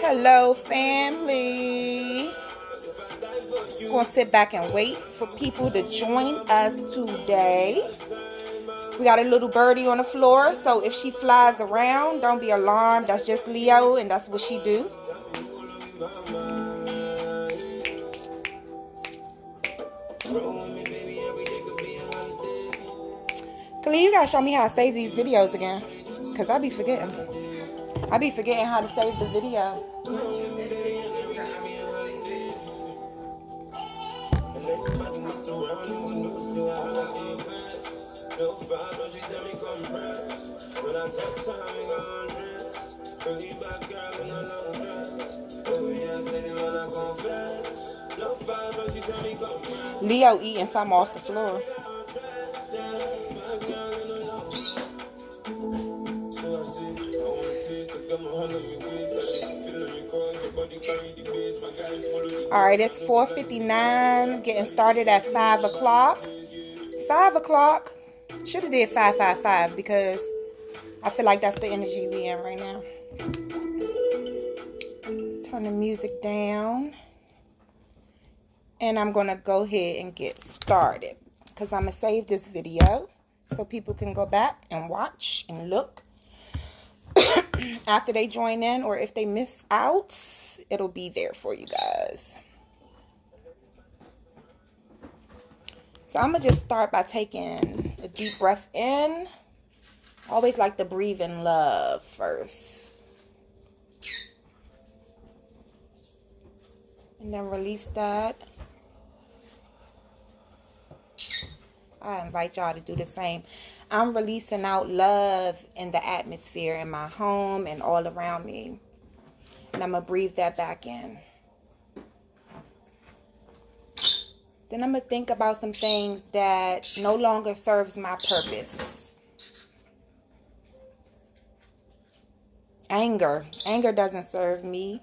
Hello, family. Just gonna sit back and wait for people to join us today. We got a little birdie on the floor, so if she flies around, don't be alarmed. That's just Leo, and that's what she do. Khalid, you gotta show me how to save these videos again, because I be forgetting. I be forgetting how to save the video. Leo eating something off the floor. Alright, it's 4:59, getting started at 5 o'clock. 5 o'clock. Should have did 5:55 because I feel like that's the energy we in right now. Turn the music down. And I'm going to go ahead and get started because I'm going to save this video so people can go back and watch and look after they join in, or if they miss out, it'll be there for you guys. So I'm going to just start by taking a deep breath in. I always like to breathe in love first. And then release that. I invite y'all to do the same. I'm releasing out love in the atmosphere in my home and all around me. And I'm going to breathe that back in. Then I'm going to think about some things that no longer serves my purpose. Anger. Anger doesn't serve me.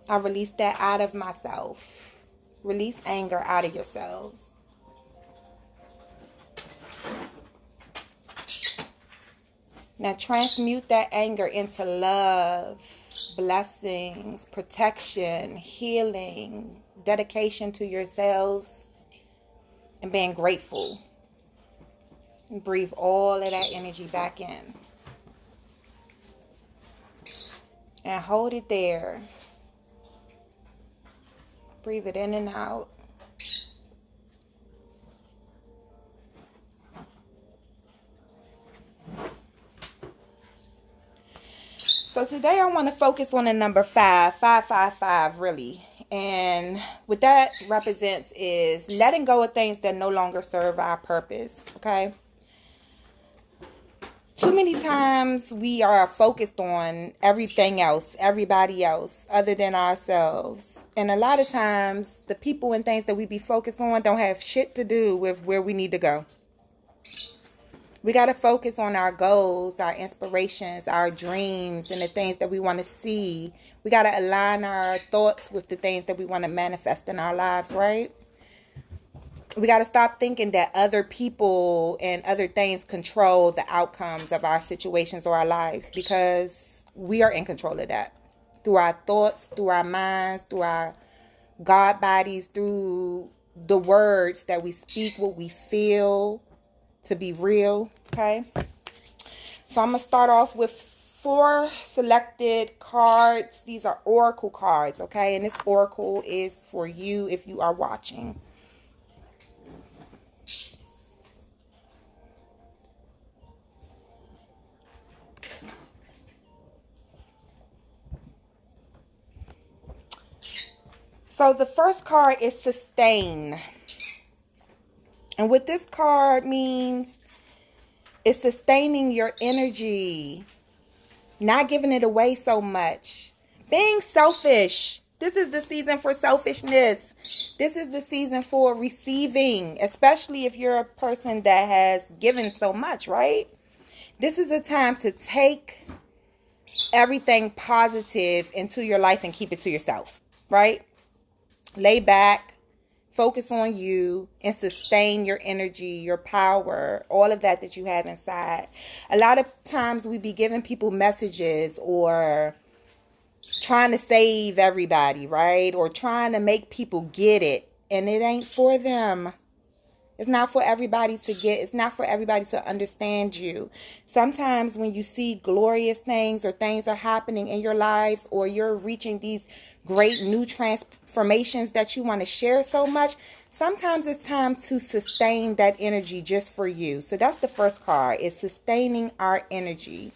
I release that out of myself. Release anger out of yourselves. Now transmute that anger into love, blessings, protection, healing, dedication to yourselves, and being grateful. And breathe all of that energy back in. And hold it there. Breathe it in and out. So today I want to focus on the number 555 really. And what that represents is letting go of things that no longer serve our purpose, okay? Too many times we are focused on everything else, everybody else, other than ourselves. And a lot of times the people and things that we be focused on don't have shit to do with where we need to go. We got to focus on our goals, our inspirations, our dreams, and the things that we want to see. We got to align our thoughts with the things that we want to manifest in our lives, right? We got to stop thinking that other people and other things control the outcomes of our situations or our lives, because we are in control of that. Through our thoughts, through our minds, through our God bodies, through the words that we speak, what we feel to be real, okay? So I'm going to start off with 4 selected cards. These are oracle cards, okay? And this oracle is for you if you are watching. So the first card is sustain. And what this card means is sustaining your energy, not giving it away so much, being selfish. This is the season for selfishness. This is the season for receiving, especially if you're a person that has given so much, right? This is a time to take everything positive into your life and keep it to yourself, right? Lay back, focus on you, and sustain your energy, your power, all of that you have inside. A lot of times we be giving people messages or trying to save everybody, right? Or trying to make people get it. And it ain't for them. It's not for everybody to get. It's not for everybody to understand you. Sometimes when you see glorious things or things are happening in your lives, or you're reaching these great new transformations that you want to share so much, sometimes it's time to sustain that energy just for you. So that's the first card, is sustaining our energy.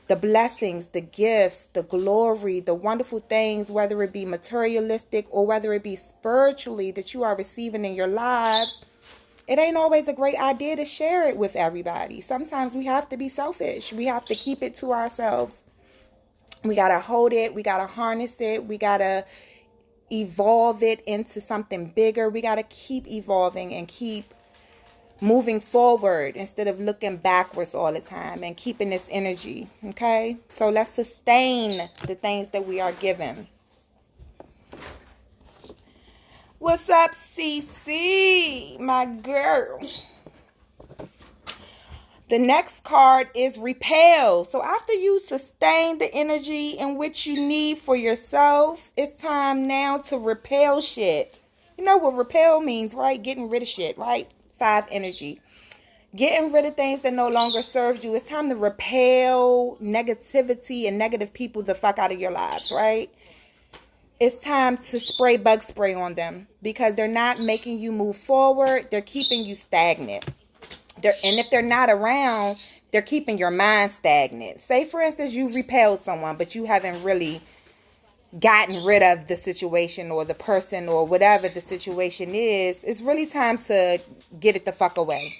The blessings, the gifts, the glory, the wonderful things, whether it be materialistic or whether it be spiritually, that you are receiving in your lives. It ain't always a great idea to share it with everybody. Sometimes we have to be selfish. We have to keep it to ourselves. We got to hold it. We got to harness it. We got to evolve it into something bigger. We got to keep evolving and keep moving forward instead of looking backwards all the time, and keeping this energy. Okay? So let's sustain the things that we are given. What's up, CC, my girl? The next card is repel. So after you sustain the energy in which you need for yourself, it's time now to repel shit. You know what repel means, right? Getting rid of shit, right? 5 energy. Getting rid of things that no longer serves you. It's time to repel negativity and negative people the fuck out of your lives, right? It's time to spray bug spray on them, because they're not making you move forward. They're keeping you stagnant. And if they're not around, they're keeping your mind stagnant. Say, for instance, you repelled someone, but you haven't really gotten rid of the situation or the person or whatever the situation is. It's really time to get it the fuck away.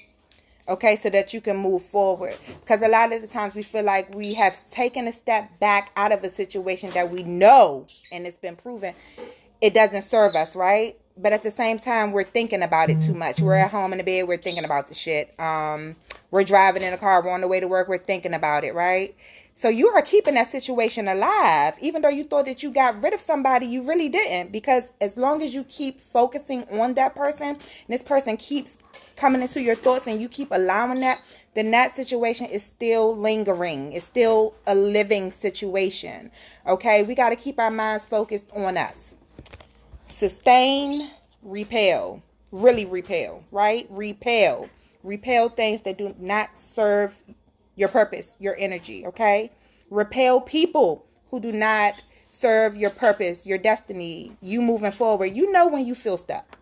Okay, so that you can move forward. Because a lot of the times we feel like we have taken a step back out of a situation that we know, and it's been proven, it doesn't serve us, right? But at the same time, we're thinking about it too much. We're at home in the bed, we're thinking about the shit. We're driving in a car, we're on the way to work, we're thinking about it, right? So you are keeping that situation alive. Even though you thought that you got rid of somebody, you really didn't. Because as long as you keep focusing on that person, and this person keeps coming into your thoughts, and you keep allowing that, then that situation is still lingering. It's still a living situation. Okay? We got to keep our minds focused on us. Sustain, repel. Really repel, right? Repel. Repel things that do not serve your purpose, your energy, okay? Repel people who do not serve your purpose, your destiny, you moving forward. You know when you feel stuck.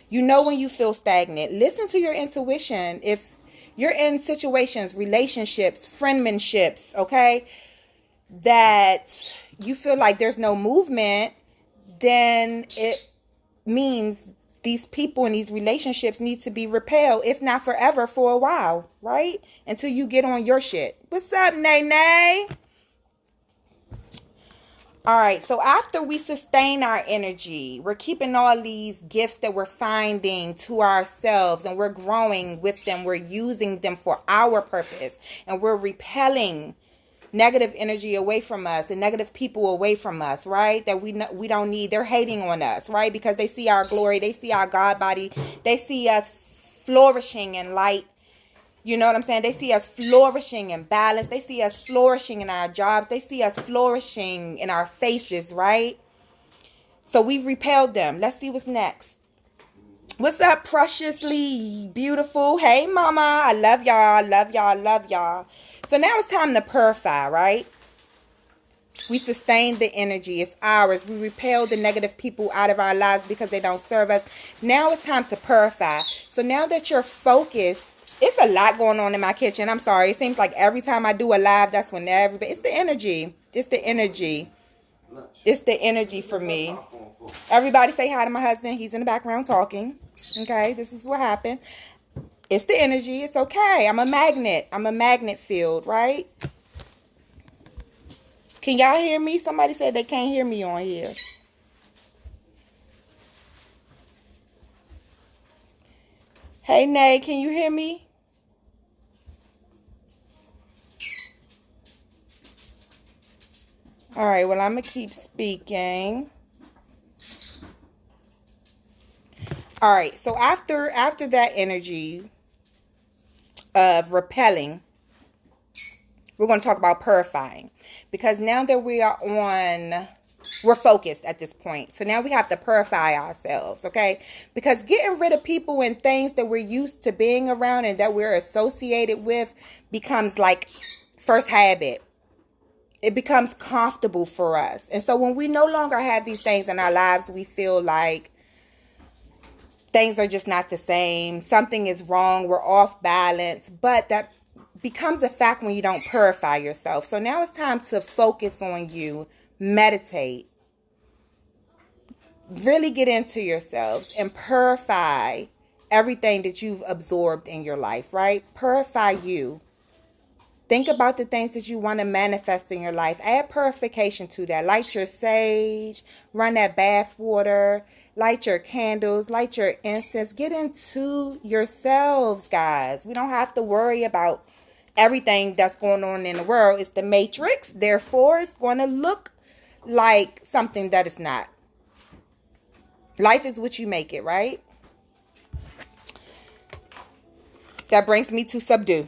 You know when you feel stagnant. Listen to your intuition. If you're in situations, relationships, friendships, okay, that you feel like there's no movement, then it means these people in these relationships need to be repelled, if not forever, for a while, right? Until you get on your shit. What's up, Nay? All right, so after we sustain our energy, we're keeping all these gifts that we're finding to ourselves, and we're growing with them. We're using them for our purpose, and we're repelling negative energy away from us and negative people away from us, right? That we don't need. They're hating on us, right? Because they see our glory, they see our God body, they see us flourishing in light. You know what I'm saying? They see us flourishing in balance. They see us flourishing in our jobs. They see us flourishing in our faces, right? So we've repelled them. Let's see what's next. What's up, preciously beautiful? Hey, mama. I love y'all. Love y'all. Love y'all. So now it's time to purify, right? We sustain the energy. It's ours. We repel the negative people out of our lives because they don't serve us. Now it's time to purify. So now that you're focused, it's a lot going on in my kitchen. I'm sorry. It seems like every time I do a live, that's when everybody... It's the energy. It's the energy. It's the energy for me. Everybody say hi to my husband. He's in the background talking. Okay? This is what happened. It's the energy. It's okay. I'm a magnet. I'm a magnet field, right? Can y'all hear me? Somebody said they can't hear me on here. Hey, Nay, can you hear me? All right, well, I'm going to keep speaking. All right. So after that energy of repelling, we're going to talk about purifying, because now that we're focused at this point. So now we have to purify ourselves, okay? Because getting rid of people and things that we're used to being around and that we're associated with becomes like first habit. It becomes comfortable for us. And so when we no longer have these things in our lives, we feel like things are just not the same. Something is wrong. We're off balance. But that becomes a fact when you don't purify yourself. So now it's time to focus on you, meditate, really get into yourselves and purify everything that you've absorbed in your life, right? Purify you. Think about the things that you want to manifest in your life. Add purification to that. Light your sage, run that bath water, light your candles, light your incense. Get into yourselves, guys. We don't have to worry about everything that's going on in the world. It's the matrix. Therefore, it's going to look like something that it's not. Life is what you make it, right? That brings me to subdue.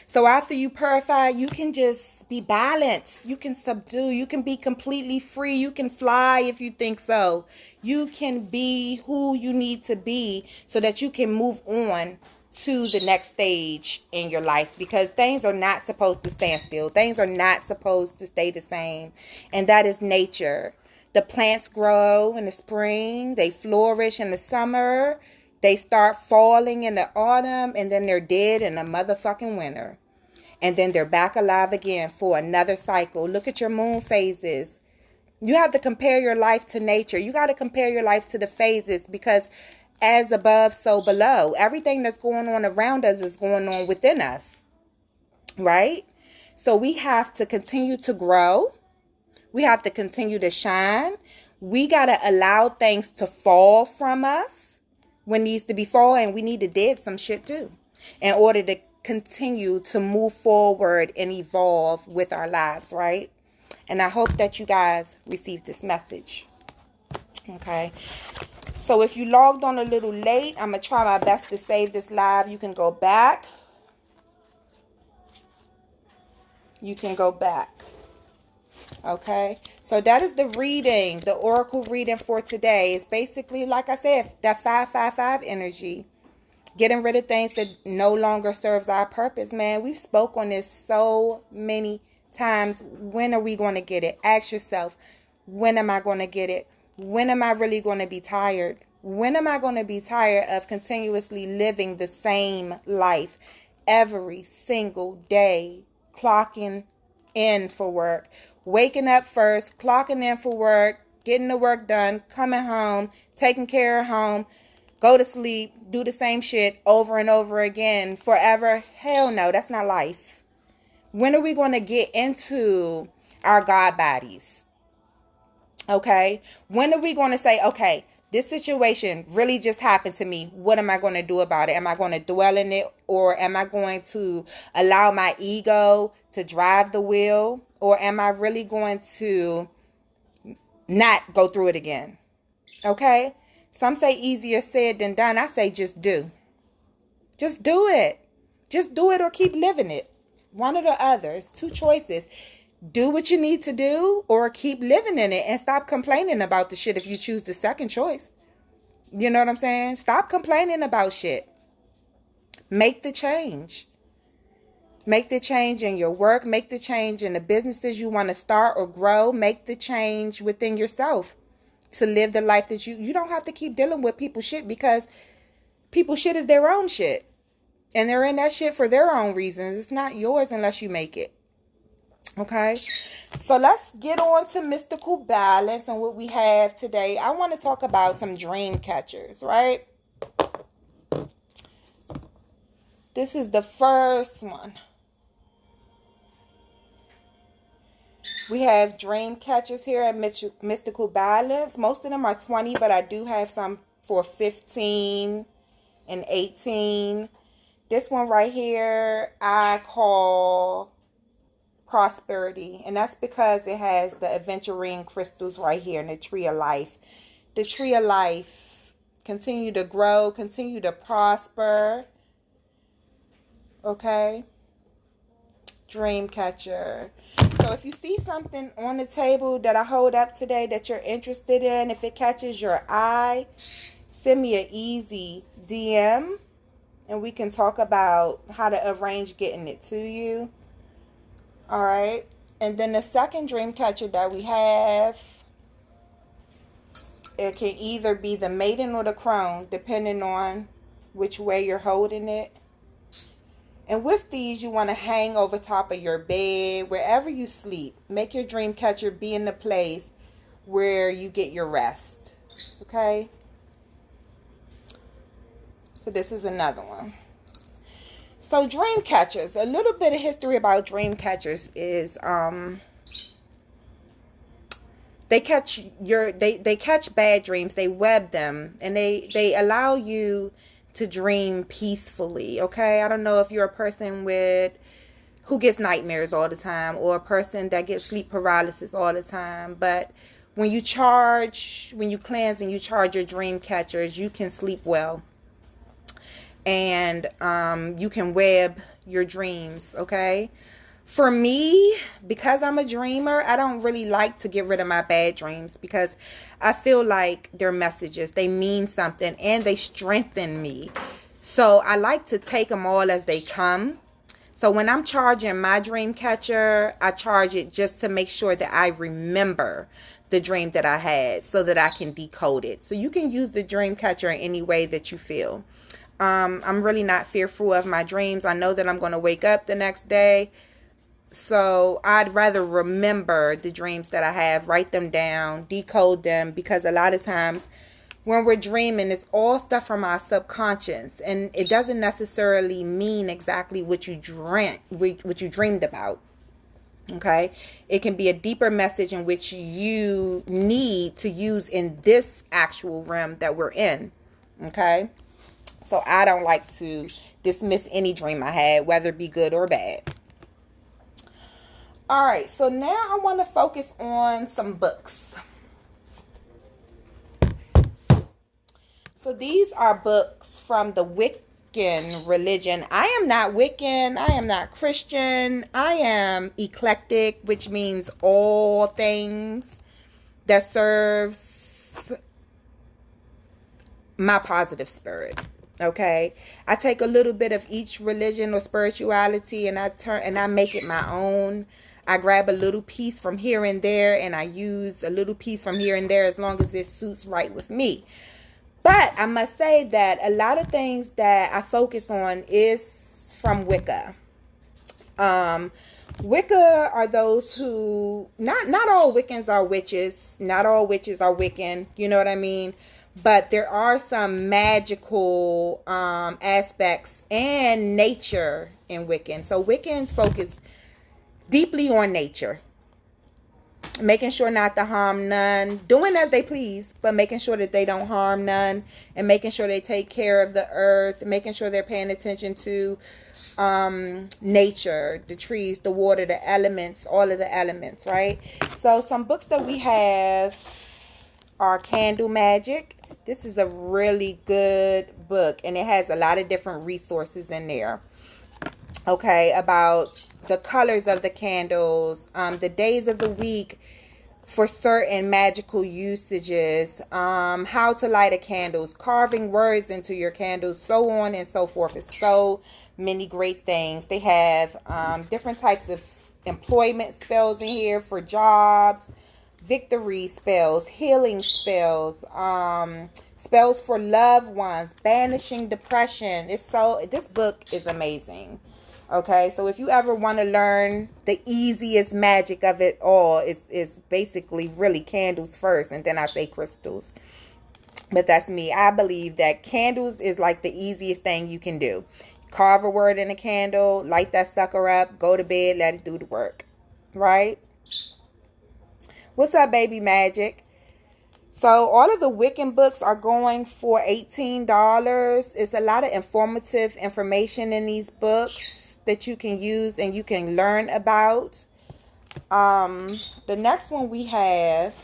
So after you purify, you can just be balanced. You can subdue. You can be completely free. You can fly if you think so. You can be who you need to be so that you can move on to the next stage in your life, because things are not supposed to stand still. Things are not supposed to stay the same. And that is nature. The plants grow in the spring. They flourish in the summer. They start falling in the autumn, and then they're dead in the motherfucking winter. And then they're back alive again for another cycle. Look at your moon phases. You have to compare your life to nature. You got to compare your life to the phases, because as above, so below. Everything that's going on around us is going on within us, right? So we have to continue to grow. We have to continue to shine. We got to allow things to fall from us when needs to be fall, and we need to dead some shit too in order to continue to move forward and evolve with our lives, right? And I hope that you guys receive this message. Okay. So if you logged on a little late, I'm going to try my best to save this live. You can go back. You can go back. Okay. So that is the reading, the oracle reading for today. It's basically, like I said, that 555 energy. Getting rid of things that no longer serves our purpose, man. We've spoke on this so many times. When are we going to get it? Ask yourself, when am I going to get it? When am I really going to be tired? When am I going to be tired of continuously living the same life every single day, clocking in for work, waking up first, clocking in for work, getting the work done, coming home, taking care of home, go to sleep, do the same shit over and over again forever? Hell no, that's not life. When are we going to get into our God bodies? Okay? When are we going to say, okay, this situation really just happened to me. What am I going to do about it? Am I going to dwell in it, or am I going to allow my ego to drive the wheel? Or am I really going to not go through it again? Okay? Some say easier said than done. I say just do. Just do it. Just do it or keep living it. One or the other. It's two choices. Do what you need to do or keep living in it and stop complaining about the shit if you choose the second choice. You know what I'm saying? Stop complaining about shit. Make the change. Make the change in your work. Make the change in the businesses you want to start or grow. Make the change within yourself to live the life that you don't have to keep dealing with people's shit, because people's shit is their own shit. And they're in that shit for their own reasons. It's not yours unless you make it. Okay? So let's get on to mystical balance and what we have today. I want to talk about some dream catchers, right? This is the first one. We have dream catchers here at Mystical Balance. Most of them are 20, but I do have some for 15 and 18. This one right here, I call Prosperity. And that's because it has the aventurine crystals right here in the Tree of Life. The Tree of Life continue to grow, continue to prosper. Okay? Dream catcher. So if you see something on the table that I hold up today that you're interested in, if it catches your eye, send me an easy DM and we can talk about how to arrange getting it to you. All right. And then the second dream catcher that we have, it can either be the maiden or the crone, depending on which way you're holding it. And with these, you want to hang over top of your bed, wherever you sleep. Make your dream catcher be in the place where you get your rest. Okay? So this is another one. So dream catchers, a little bit of history about dream catchers is they catch they catch bad dreams, they web them, and they allow you to dream peacefully. Okay, I don't know if you're a person who gets nightmares all the time, or a person that gets sleep paralysis all the time, but when you cleanse and you charge your dream catchers, you can sleep well, and you can web your dreams. Okay, for me, because I'm a dreamer, I don't really like to get rid of my bad dreams, because I feel like they're messages. They mean something and they strengthen me. So I like to take them all as they come. So when I'm charging my dream catcher, I charge it just to make sure that I remember the dream that I had so that I can decode it. So you can use the dream catcher in any way that you feel. I'm really not fearful of my dreams. I know that I'm going to wake up the next day. So I'd rather remember the dreams that I have, write them down, decode them, because a lot of times when we're dreaming, it's all stuff from our subconscious, and it doesn't necessarily mean exactly what you dreamed about. Okay, it can be a deeper message in which you need to use in this actual realm that we're in. Okay, so I don't like to dismiss any dream I had, whether it be good or bad. All right, so now I want to focus on some books. So these are books from the Wiccan religion. I am not Wiccan. I am not Christian. I am eclectic, which means all things that serves my positive spirit. Okay, I take a little bit of each religion or spirituality and I make it my own. I grab a little piece from here and there, and I use a little piece from here and there as long as it suits right with me. But I must say that a lot of things that I focus on is from Wicca. Wicca are those who, not all Wiccans are witches. Not all witches are Wiccan. You know what I mean? But there are some magical aspects and nature in Wiccan. So Wiccans focus deeply on nature, making sure not to harm none, doing as they please, but making sure that they don't harm none, and making sure they take care of the earth, making sure they're paying attention to nature, the trees, the water, the elements, all of the elements, right? So some books that we have are Candle Magic. This is a really good book, and it has a lot of different resources in there. Okay, about the colors of the candles, the days of the week for certain magical usages, how to light a candles, carving words into your candles, so on and so forth. It's so many great things. They have different types of employment spells in here for jobs, victory spells, healing spells, spells for loved ones, banishing depression. This book is amazing. Okay, so if you ever want to learn the easiest magic of it all, it's basically really candles first, and then I say crystals. But that's me. I believe that candles is like the easiest thing you can do. Carve a word in a candle, light that sucker up, go to bed, let it do the work. Right? What's up, baby magic? So all of the Wiccan books are going for $18. It's a lot of informative information in these books that you can use and you can learn about. The next one we have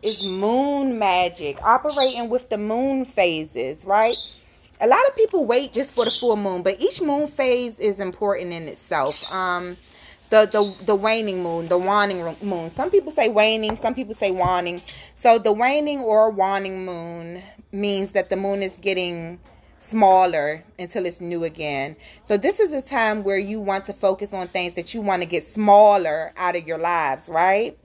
is moon magic, operating with the moon phases, right? A lot of people wait just for the full moon, but each moon phase is important in itself. The waning moon, the waning moon. Some people say waning, some people say waning. So the waning or waning moon means that the moon is getting smaller until it's new again. So this is a time where you want to focus on things that you want to get smaller out of your lives, right?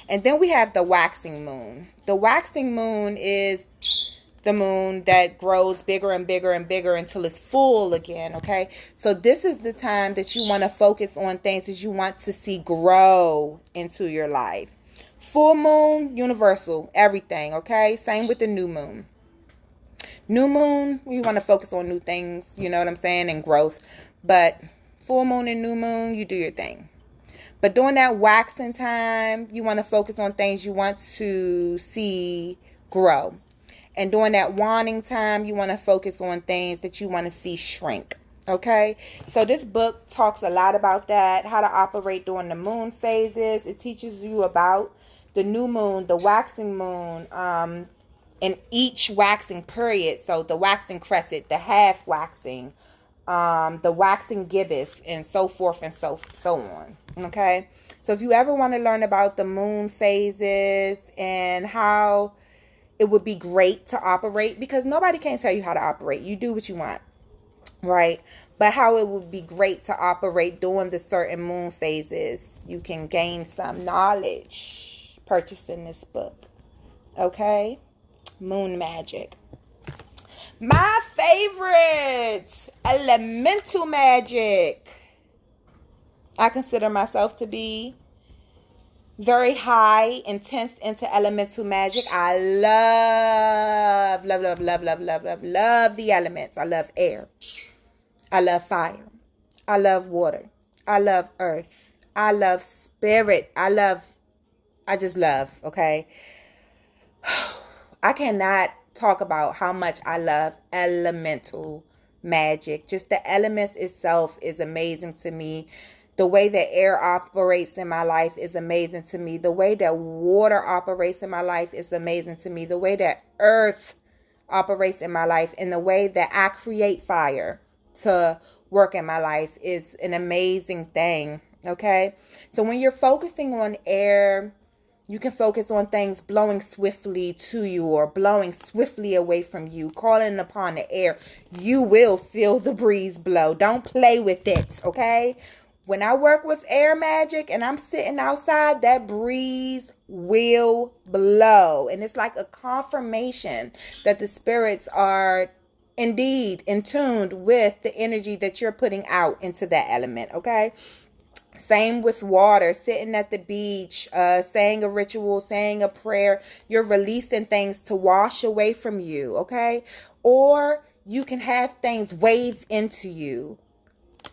And then we have the waxing moon. The waxing moon is the moon that grows bigger and bigger and bigger until it's full again, okay? So this is the time that you want to focus on things that you want to see grow into your life. Full moon, universal, everything, okay? Same with the new moon. New moon, we want to focus on new things, you know what I'm saying, and growth. But full moon and new moon, you do your thing. But during that waxing time, you want to focus on things you want to see grow. And during that waning time, you want to focus on things that you want to see shrink. Okay? So this book talks a lot about that, how to operate during the moon phases. It teaches you about the new moon, the waxing moon, in each waxing period. So the waxing crescent, the half waxing, the waxing gibbous, and so forth and so on. Okay? So if you ever want to learn about the moon phases and how it would be great to operate, because nobody can tell you how to operate. You do what you want, right? But how it would be great to operate during the certain moon phases. You can gain some knowledge purchasing this book. Okay? Moon magic. My favorite, elemental magic. I consider myself to be very high, intense into elemental magic. I love the elements. I love air. I love fire. I love water. I love earth. I love spirit. I just love, okay? I cannot talk about how much I love elemental magic. Just the elements itself is amazing to me. The way that air operates in my life is amazing to me. The way that water operates in my life is amazing to me. The way that earth operates in my life and the way that I create fire to work in my life is an amazing thing. Okay? So when you're focusing on air, you can focus on things blowing swiftly to you or blowing swiftly away from you, calling upon the air. You will feel the breeze blow. Don't play with it, okay? When I work with air magic and I'm sitting outside, that breeze will blow. And it's like a confirmation that the spirits are indeed in tune with the energy that you're putting out into that element, okay? Same with water, sitting at the beach, saying a ritual, saying a prayer. You're releasing things to wash away from you, okay? Or you can have things wave into you,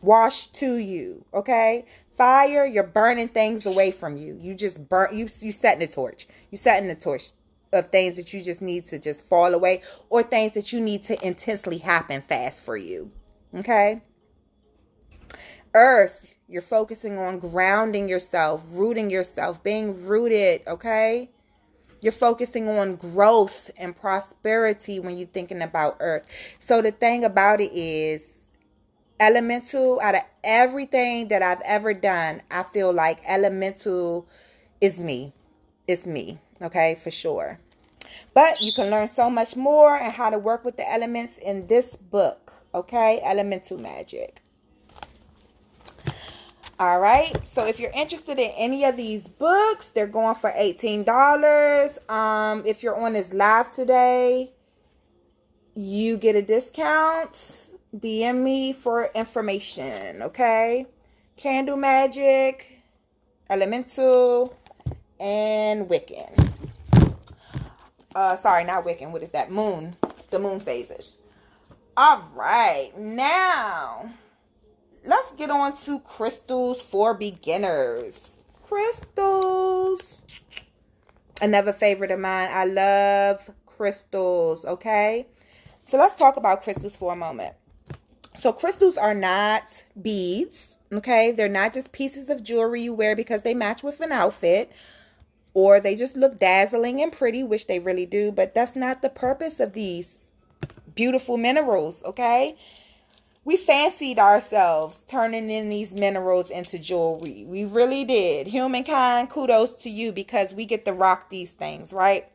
wash to you, okay? Fire, you're burning things away from you. You just burn, you setting the torch. You setting the torch of things that you just need to just fall away, or things that you need to intensely happen fast for you, okay? Earth, you're focusing on grounding yourself, rooting yourself, being rooted, okay? You're focusing on growth and prosperity when you're thinking about earth. So the thing about it is, elemental, out of everything that I've ever done, I feel like elemental is me. It's me, okay, for sure. But you can learn so much more and how to work with the elements in this book, okay? Elemental Magic. All right, so if you're interested in any of these books, they're going for $18. If you're on this live today, you get a discount. DM me for information, okay? Candle Magic, Elemental, and Wiccan. Sorry, not Wiccan. What is that? Moon. The moon phases. All right, now let's get on to crystals for beginners. Crystals. Another favorite of mine. I love crystals, okay? So let's talk about crystals for a moment. So crystals are not beads, okay? They're not just pieces of jewelry you wear because they match with an outfit. or they just look dazzling and pretty, which they really do, but that's not the purpose of these beautiful minerals, okay? We fancied ourselves turning in these minerals into jewelry. We really did. Humankind, kudos to you, because we get to rock these things, right?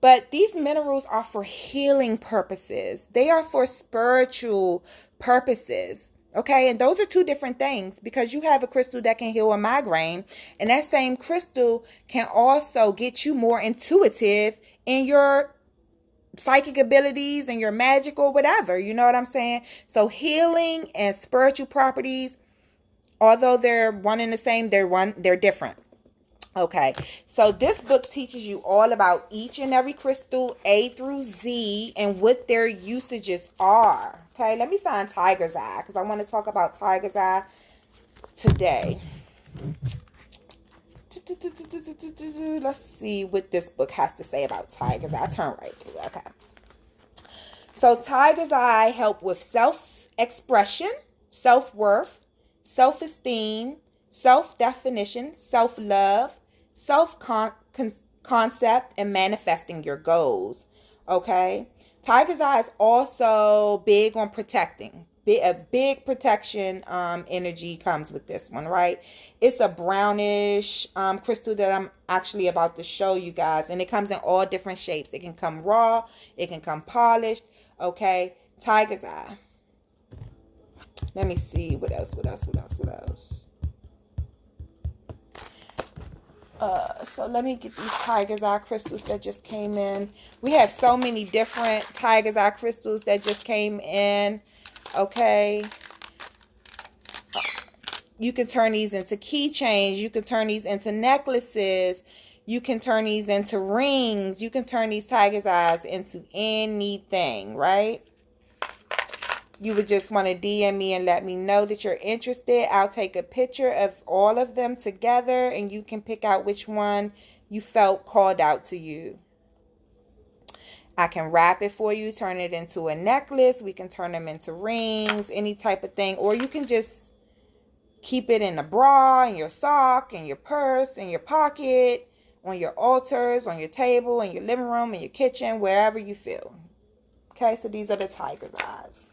But these minerals are for healing purposes. They are for spiritual purposes. Okay, and those are two different things, because you have a crystal that can heal a migraine, and that same crystal can also get you more intuitive in your psychic abilities and your magic or whatever. You know what I'm saying? So healing and spiritual properties, although they're one and the same, they're different. Okay, so this book teaches you all about each and every crystal, A through Z, and what their usages are. Okay, let me find Tiger's Eye, because I want to talk about Tiger's Eye today. Let's see what this book has to say about Tiger's Eye. Turn right through. Okay. So Tiger's Eye help with self-expression, self-worth, self-esteem, self-definition, self-love, self-concept, and manifesting your goals. Okay. Tiger's Eye is also big on protecting. A big protection energy comes with this one, right? It's a brownish crystal that I'm actually about to show you guys, and it comes in all different shapes. It can come raw, it can come polished. Okay, Tiger's Eye. Let me see what else. So let me get these Tiger's Eye crystals that just came in. We have so many different Tiger's Eye crystals that just came in. Okay, you can turn these into keychains. You can turn these into necklaces. You can turn these into rings. You can turn these Tiger's Eyes into anything, right? You would just want to DM me and let me know that you're interested. I'll take a picture of all of them together, and you can pick out which one you felt called out to you. I can wrap it for you, turn it into a necklace. We can turn them into rings, any type of thing. Or you can just keep it in a bra, in your sock, in your purse, in your pocket, on your altars, on your table, in your living room, in your kitchen, wherever you feel. Okay, so these are the Tiger's Eyes.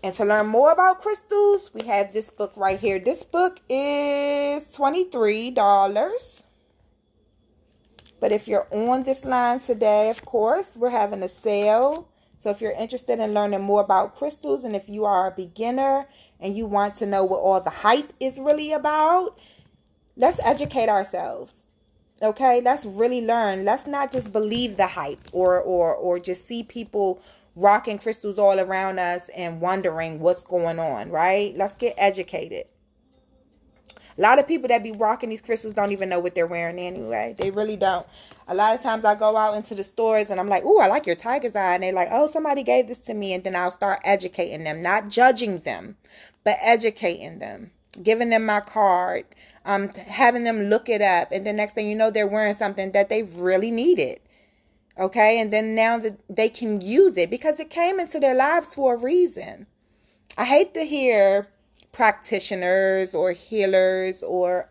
And to learn more about crystals, we have this book right here. This book is $23. But if you're on this line today, of course, we're having a sale. So if you're interested in learning more about crystals, and if you are a beginner and you want to know what all the hype is really about, let's educate ourselves. Okay, let's really learn. Let's not just believe the hype or just see people rocking crystals all around us and wondering what's going on, right? Let's get educated. A lot of people that be rocking these crystals don't even know what they're wearing anyway. They really don't. A lot of times I go out into the stores and I'm like, "Ooh, I like your Tiger's Eye." And they're like, "Oh, somebody gave this to me." And then I'll start educating them. Not judging them, but educating them. Giving them my card. Having them look it up. And the next thing you know, they're wearing something that they really needed. Okay? And then now that they can use it because it came into their lives for a reason. I hate to hear practitioners or healers or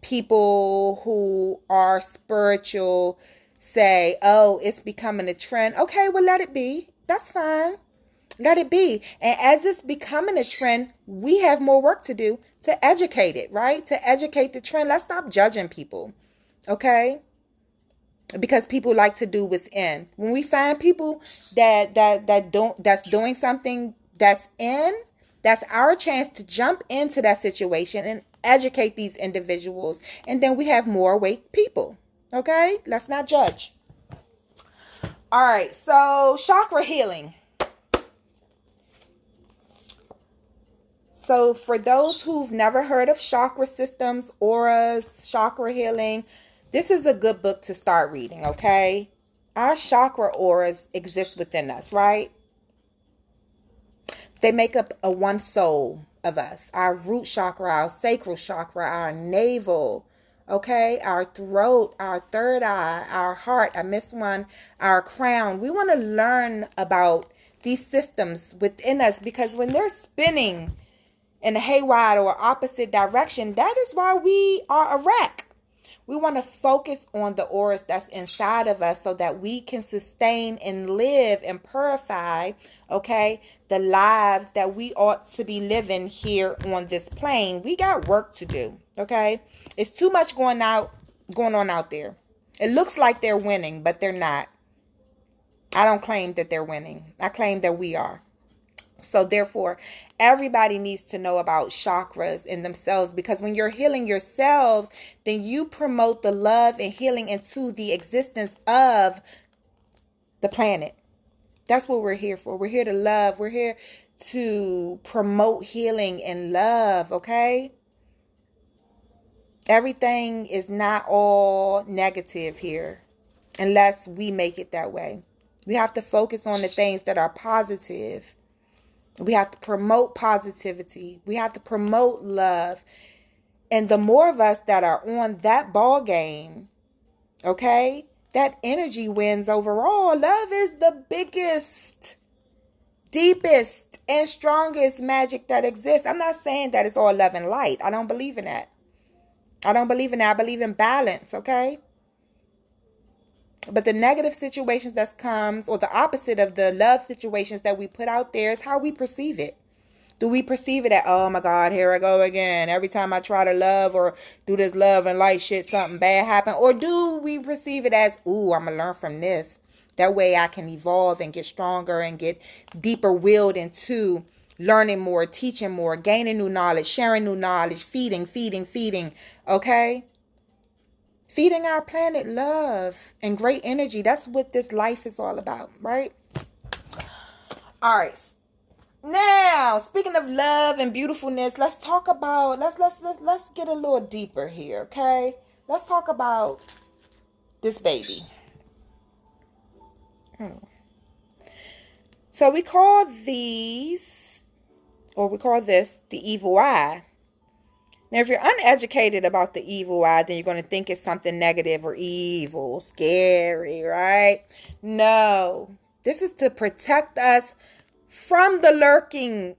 people who are spiritual say, "Oh, it's becoming a trend." Okay, well, let it be. That's fine. Let it be. And as it's becoming a trend, we have more work to do to educate it, right? To educate the trend. Let's stop judging people. Okay? Because people like to do what's in. When we find people that's doing something that's in, that's our chance to jump into that situation and educate these individuals. And then we have more awake people. Okay? Let's not judge. All right. So, chakra healing. So, for those who've never heard of chakra systems, auras, chakra healing, this is a good book to start reading, okay? Our chakra auras exist within us, right? They make up a one soul of us. Our root chakra, our sacral chakra, our navel, okay? Our throat, our third eye, our heart, I missed one, our crown. We want to learn about these systems within us because when they're spinning in a haywire or opposite direction, that is why we are a wreck. We want to focus on the auras that's inside of us so that we can sustain and live and purify, okay, the lives that we ought to be living here on this plane. We got work to do, okay? It's too much going on out there. It looks like they're winning, but they're not. I don't claim that they're winning. I claim that we are. So therefore, everybody needs to know about chakras in themselves, because when you're healing yourselves, then you promote the love and healing into the existence of the planet. That's what we're here for. We're here to love. We're here to promote healing and love, okay? Everything is not all negative here unless we make it that way. We have to focus on the things that are positive. We have to promote positivity. We have to promote love. And the more of us that are on that ball game, okay, that energy wins overall. Love is the biggest, deepest, and strongest magic that exists. I'm not saying that it's all love and light. I don't believe in that. I believe in balance, okay? But the negative situations that comes, or the opposite of the love situations that we put out there, is how we perceive it. Do we perceive it as, oh my God, here I go again. Every time I try to love or do this love and light shit, something bad happen? Or do we perceive it as, ooh, I'm going to learn from this. That way I can evolve and get stronger and get deeper willed into learning more, teaching more, gaining new knowledge, sharing new knowledge, feeding. Okay? Feeding our planet love and great energy. That's what this life is all about, right? All right. Now, speaking of love and beautifulness, let's talk about let's get a little deeper here, okay? Let's talk about this baby. So we call this the evil eye. Now, if you're uneducated about the evil eye, then you're going to think it's something negative or evil, scary, right? No. This is to protect us from the lurking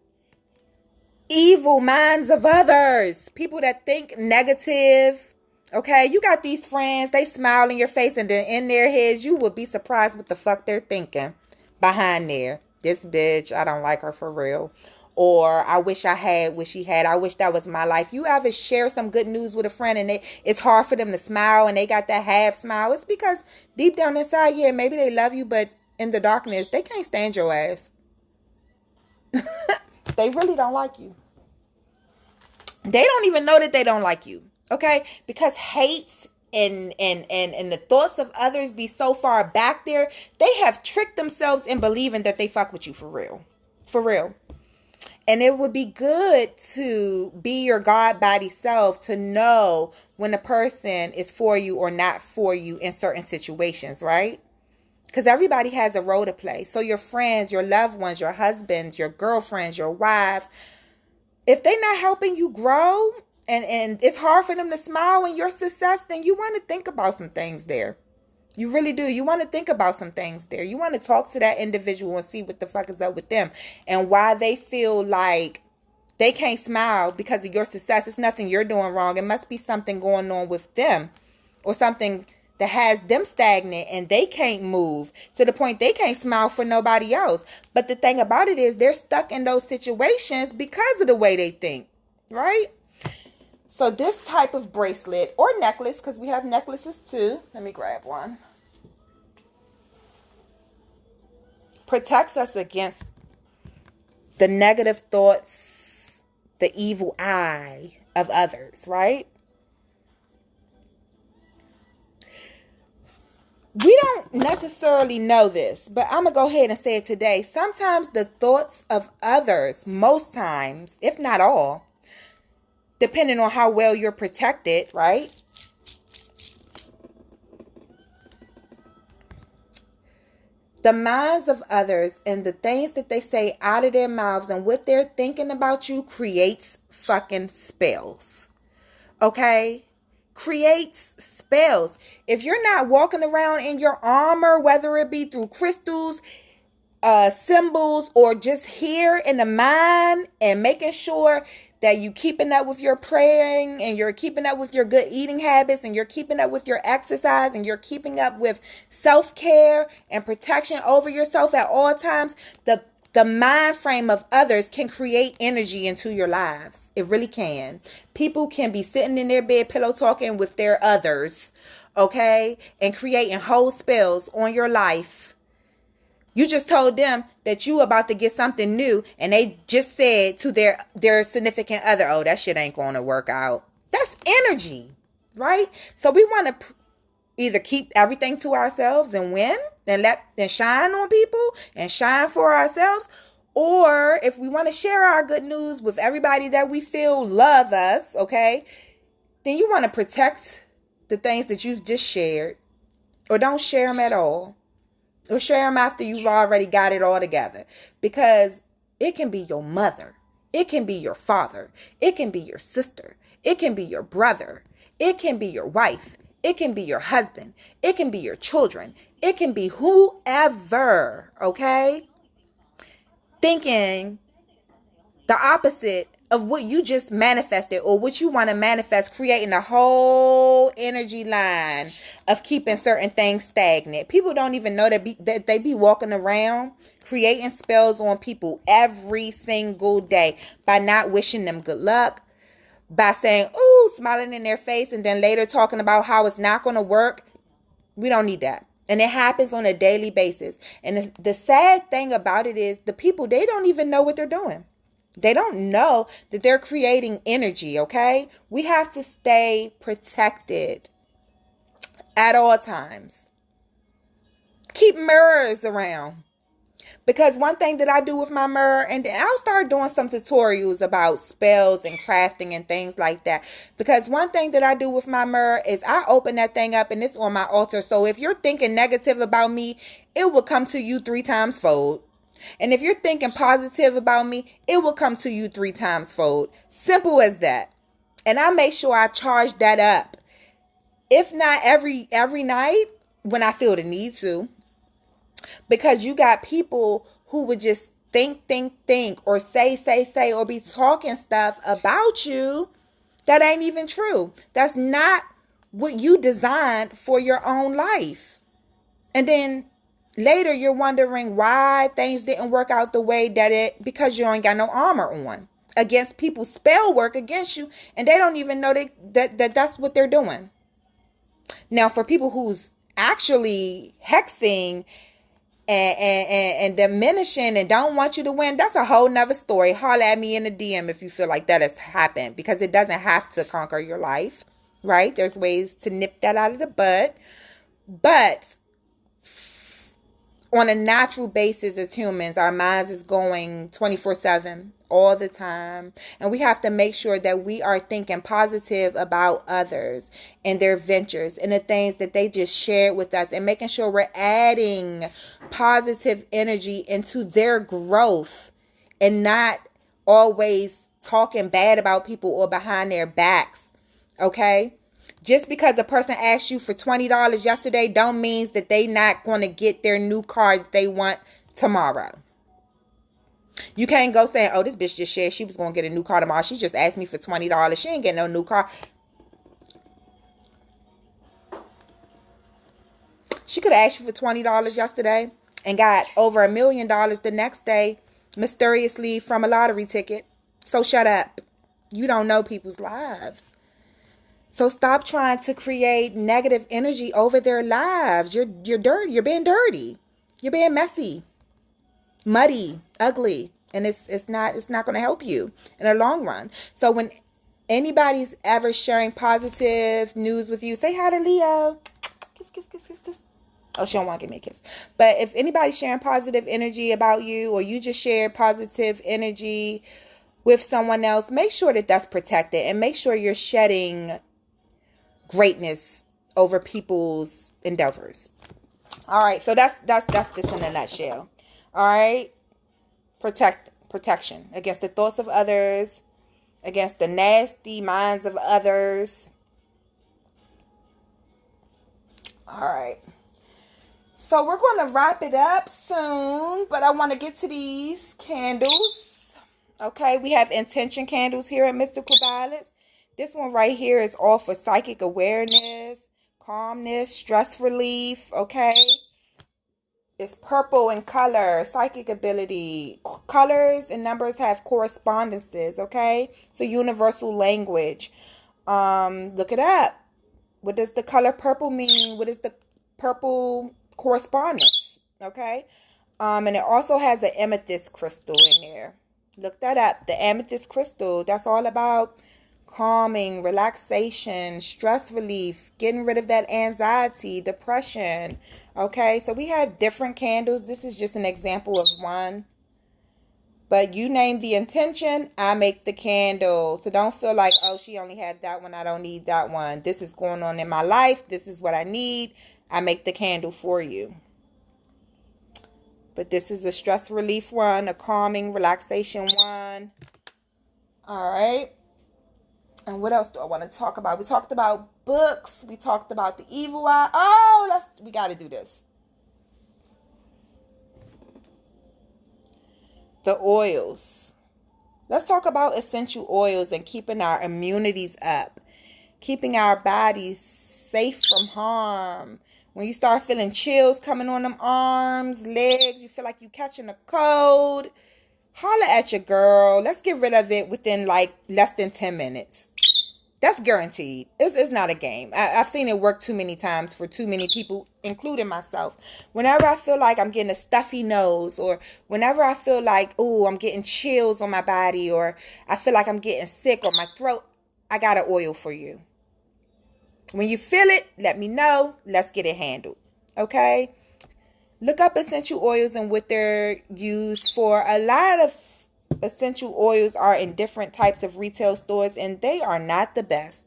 evil minds of others. People that think negative, okay? You got these friends, they smile in your face, and then in their heads, you will be surprised what the fuck they're thinking behind there. This bitch, I don't like her for real. Or I wish I had what she had. I wish that was my life. You ever share some good news with a friend and it's hard for them to smile and they got that half smile? It's because deep down inside, yeah, maybe they love you, but in the darkness, they can't stand your ass. They really don't like you. They don't even know that they don't like you. Okay? Because hate and the thoughts of others be so far back there, they have tricked themselves in believing that they fuck with you for real. For real. And it would be good to be your God body self to know when a person is for you or not for you in certain situations, right? Because everybody has a role to play. So your friends, your loved ones, your husbands, your girlfriends, your wives, if they're not helping you grow and it's hard for them to smile when you're success, then you want to think about some things there. You really do. You want to think about some things there. You want to talk to that individual and see what the fuck is up with them and why they feel like they can't smile because of your success. It's nothing you're doing wrong. It must be something going on with them or something that has them stagnant and they can't move to the point they can't smile for nobody else. But the thing about it is they're stuck in those situations because of the way they think, right? So this type of bracelet or necklace, because we have necklaces too. Let me grab one. Protects us against the negative thoughts, the evil eye of others, right? We don't necessarily know this, but I'm going to go ahead and say it today. Sometimes the thoughts of others, most times, if not all, depending on how well you're protected, right? The minds of others and the things that they say out of their mouths and what they're thinking about you creates fucking spells. Okay? Creates spells. If you're not walking around in your armor, whether it be through crystals, symbols, or just here in the mind and making sure that you keeping up with your praying, and you're keeping up with your good eating habits, and you're keeping up with your exercise, and you're keeping up with self-care and protection over yourself at all times, the mind frame of others can create energy into your lives. It really can. People can be sitting in their bed pillow talking with their others, okay, and creating whole spells on your life. You just told them that you about to get something new, and they just said to their significant other, oh, that shit ain't going to work out. That's energy, right? So we want to either keep everything to ourselves and win and shine on people and shine for ourselves, or if we want to share our good news with everybody that we feel love us, okay, then you want to protect the things that you've just shared, or don't share them at all, or share them after you've already got it all together, because it can be your mother, it can be your father, it can be your sister, it can be your brother, it can be your wife, it can be your husband, it can be your children, it can be whoever, okay, thinking the opposite of what you just manifested or what you want to manifest, creating a whole energy line of keeping certain things stagnant. People don't even know that they be walking around creating spells on people every single day by not wishing them good luck, by saying, ooh, smiling in their face, and then later talking about how it's not going to work. We don't need that. And it happens on a daily basis. And the sad thing about it is the people, they don't even know what they're doing. They don't know that they're creating energy, okay? We have to stay protected at all times. Keep mirrors around. Because one thing that I do with my mirror, and I'll start doing some tutorials about spells and crafting and things like that. Because one thing that I do with my mirror is I open that thing up and it's on my altar. So if you're thinking negative about me, it will come to you 3 times fold. And if you're thinking positive about me, it will come to you 3 times fold. Simple as that. And I make sure I charge that up. If not every night when I feel the need to. Because you got people who would just think, or say, or be talking stuff about you that ain't even true. That's not what you designed for your own life. And then later you're wondering why things didn't work out the way because you ain't got no armor on against people's spell work against you. And they don't even know that's what they're doing. Now, for people who's actually hexing and diminishing and don't want you to win, that's a whole nother story. Holler at me in the DM if you feel like that has happened, because it doesn't have to conquer your life, right? There's ways to nip that out of the bud. But on a natural basis as humans, our minds is going 24/7 all the time. And we have to make sure that we are thinking positive about others and their ventures and the things that they just shared with us, and making sure we're adding positive energy into their growth and not always talking bad about people or behind their backs. Okay? Just because a person asked you for $20 yesterday don't mean that they not going to get their new car that they want tomorrow. You can't go saying, oh, this bitch just said she was going to get a new car tomorrow. She just asked me for $20. She ain't getting no new car. She could have asked you for $20 yesterday and got over $1 million the next day, mysteriously, from a lottery ticket. So shut up. You don't know people's lives. So stop trying to create negative energy over their lives. You're dirty. You're being dirty. You're being messy, muddy, ugly, and it's not going to help you in the long run. So when anybody's ever sharing positive news with you, say hi to Leo. Kiss, kiss, kiss, kiss, kiss. Oh, she don't want to give me a kiss. But if anybody's sharing positive energy about you, or you just share positive energy with someone else, make sure that that's protected, and make sure you're shedding greatness over people's endeavors. All right, so that's this in a nutshell. All right, protection against the thoughts of others, against the nasty minds of others. All right, so we're going to wrap it up soon, but I want to get to these candles. Okay, we have intention candles here at Mystical Balance. This one right here is all for psychic awareness, calmness, stress relief. Okay, it's purple in color, psychic ability. Colors and numbers have correspondences. Okay, so universal language. Look it up. What does the color purple mean? What is the purple correspondence? Okay. And it also has an amethyst crystal in there. Look that up. The amethyst crystal, that's all about calming, relaxation, stress relief, getting rid of that anxiety, depression. Okay, so we have different candles. This is just an example of one. But you name the intention, I make the candle. So don't feel like, oh, she only had that one, I don't need that one. This is going on in my life. This is what I need. I make the candle for you. But this is a stress relief one, a calming, relaxation one. All right. And what else do I want to talk about? We talked about books. We talked about the evil eye. Oh, we got to do this. The oils. Let's talk about essential oils and keeping our immunities up. Keeping our bodies safe from harm. When you start feeling chills coming on them arms, legs, you feel like you catching a cold, holler at your girl. Let's get rid of it within like less than 10 minutes. That's guaranteed. It's not a game. I've seen it work too many times for too many people, including myself. Whenever I feel like I'm getting a stuffy nose, or whenever I feel like, oh, I'm getting chills on my body, or I feel like I'm getting sick or my throat, I got an oil for you. When you feel it, let me know. Let's get it handled. Okay? Look up essential oils and what they're used for. A lot of essential oils are in different types of retail stores, and they are not the best.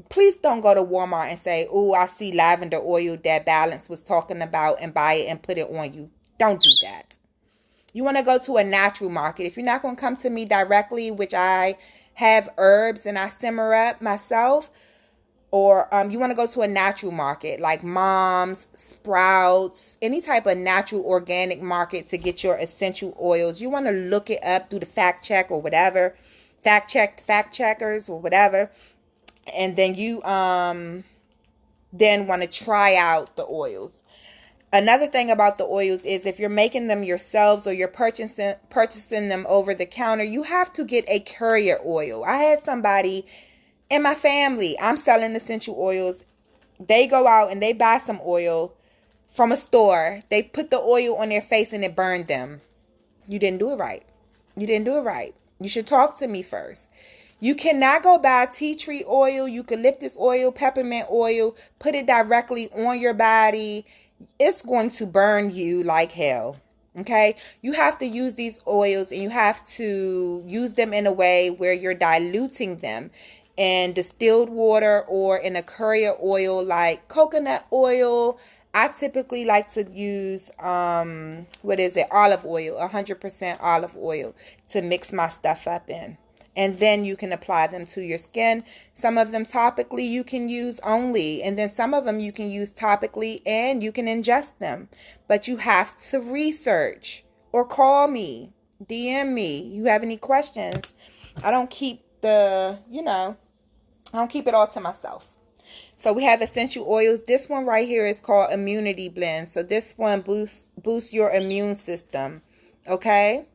Please don't go to Walmart and say, oh, I see lavender oil that Balance was talking about, and buy it and put it on you. Don't do that. You want to go to a natural market. If you're not going to come to me directly, which I have herbs and I simmer up myself, or you want to go to a natural market like Mom's, Sprouts, any type of natural organic market to get your essential oils. You want to look it up, do the fact check or whatever. Fact checkers or whatever. And then you then want to try out the oils. Another thing about the oils is if you're making them yourselves or you're purchasing them over the counter, you have to get a courier oil. I had somebody in my family, I'm selling essential oils. They go out and they buy some oil from a store. They put the oil on their face and it burned them. You didn't do it right. You didn't do it right. You should talk to me first. You cannot go buy tea tree oil, eucalyptus oil, peppermint oil, put it directly on your body. It's going to burn you like hell. Okay, you have to use these oils and you have to use them in a way where you're diluting them in distilled water or in a courier oil like coconut oil. I typically like to use olive oil, 100% olive oil to mix my stuff up in. And then you can apply them to your skin. Some of them topically you can use only. And then some of them you can use topically and you can ingest them. But you have to research or call me, DM me. You have any questions? I don't keep I don't keep it all to myself. So we have essential oils. This one right here is called Immunity Blend. So this one boosts your immune system. Okay?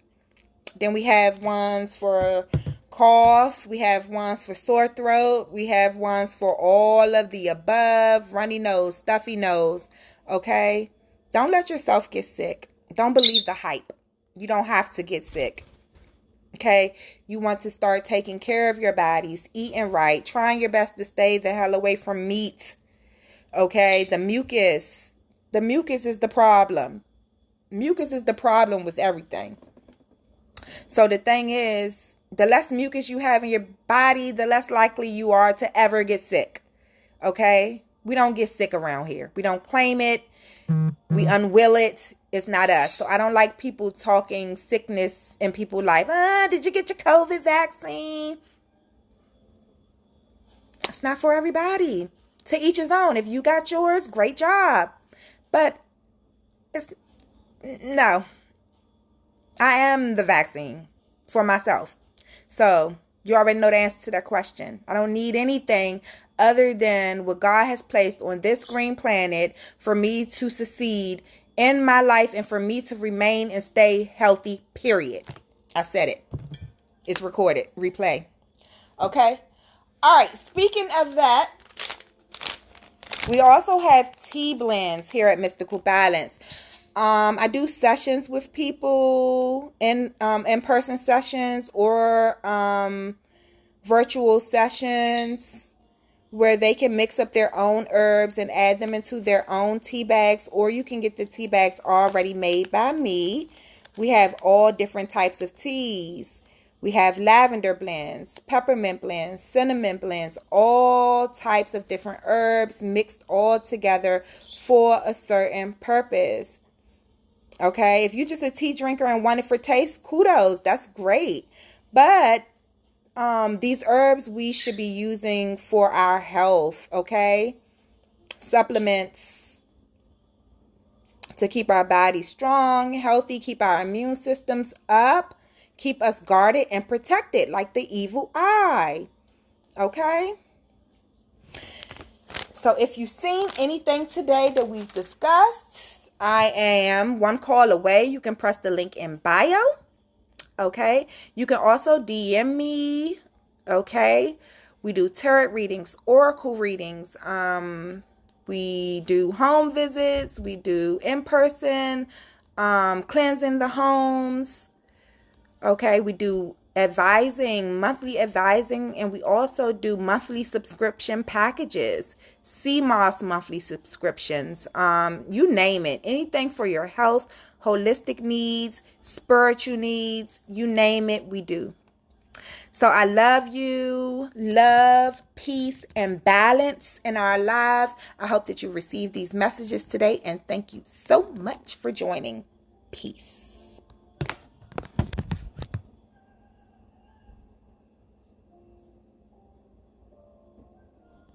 Then we have ones for cough. We have ones for sore throat. We have ones for all of the above. Runny nose, stuffy nose. Okay? Don't let yourself get sick. Don't believe the hype. You don't have to get sick. Okay? You want to start taking care of your bodies, eating right, trying your best to stay the hell away from meat. Okay? The mucus. The mucus is the problem. Mucus is the problem with everything. So the thing is, the less mucus you have in your body, the less likely you are to ever get sick. Okay? We don't get sick around here. We don't claim it. We unwill it. It's not us. So I don't like people talking sickness in people's life. Did you get your COVID vaccine? It's not for everybody. To each his own. If you got yours, great job. But no. I am the vaccine. for myself. So you already know the answer to that question. I don't need anything other than what God has placed on this green planet for me to succeed in my life and for me to remain and stay healthy, period. I said it. It's recorded. Replay. Okay? All right. Speaking of that, we also have tea blends here at Mystical Balance. I do sessions with people in-person sessions or virtual sessions where they can mix up their own herbs and add them into their own tea bags, or you can get the tea bags already made by me. We have all different types of teas. We have lavender blends, peppermint blends, cinnamon blends, all types of different herbs mixed all together for a certain purpose. Okay, if you're just a tea drinker and want it for taste, kudos, that's great. But these herbs we should be using for our health, okay? Supplements to keep our body strong, healthy, keep our immune systems up, keep us guarded and protected like the evil eye, okay? So if you've seen anything today that we've discussed, I am one call away. You can press the link in bio. Okay. You can also DM me. Okay. We do tarot readings, oracle readings. We do home visits. We do in-person, cleansing the homes. Okay. We do monthly advising, and we also do monthly subscription packages. CMOS monthly subscriptions, you name it, anything for your health, holistic needs, spiritual needs, you name it, we do. So I love you, love, peace, and balance in our lives. I hope that you receive these messages today, and thank you so much for joining. Peace.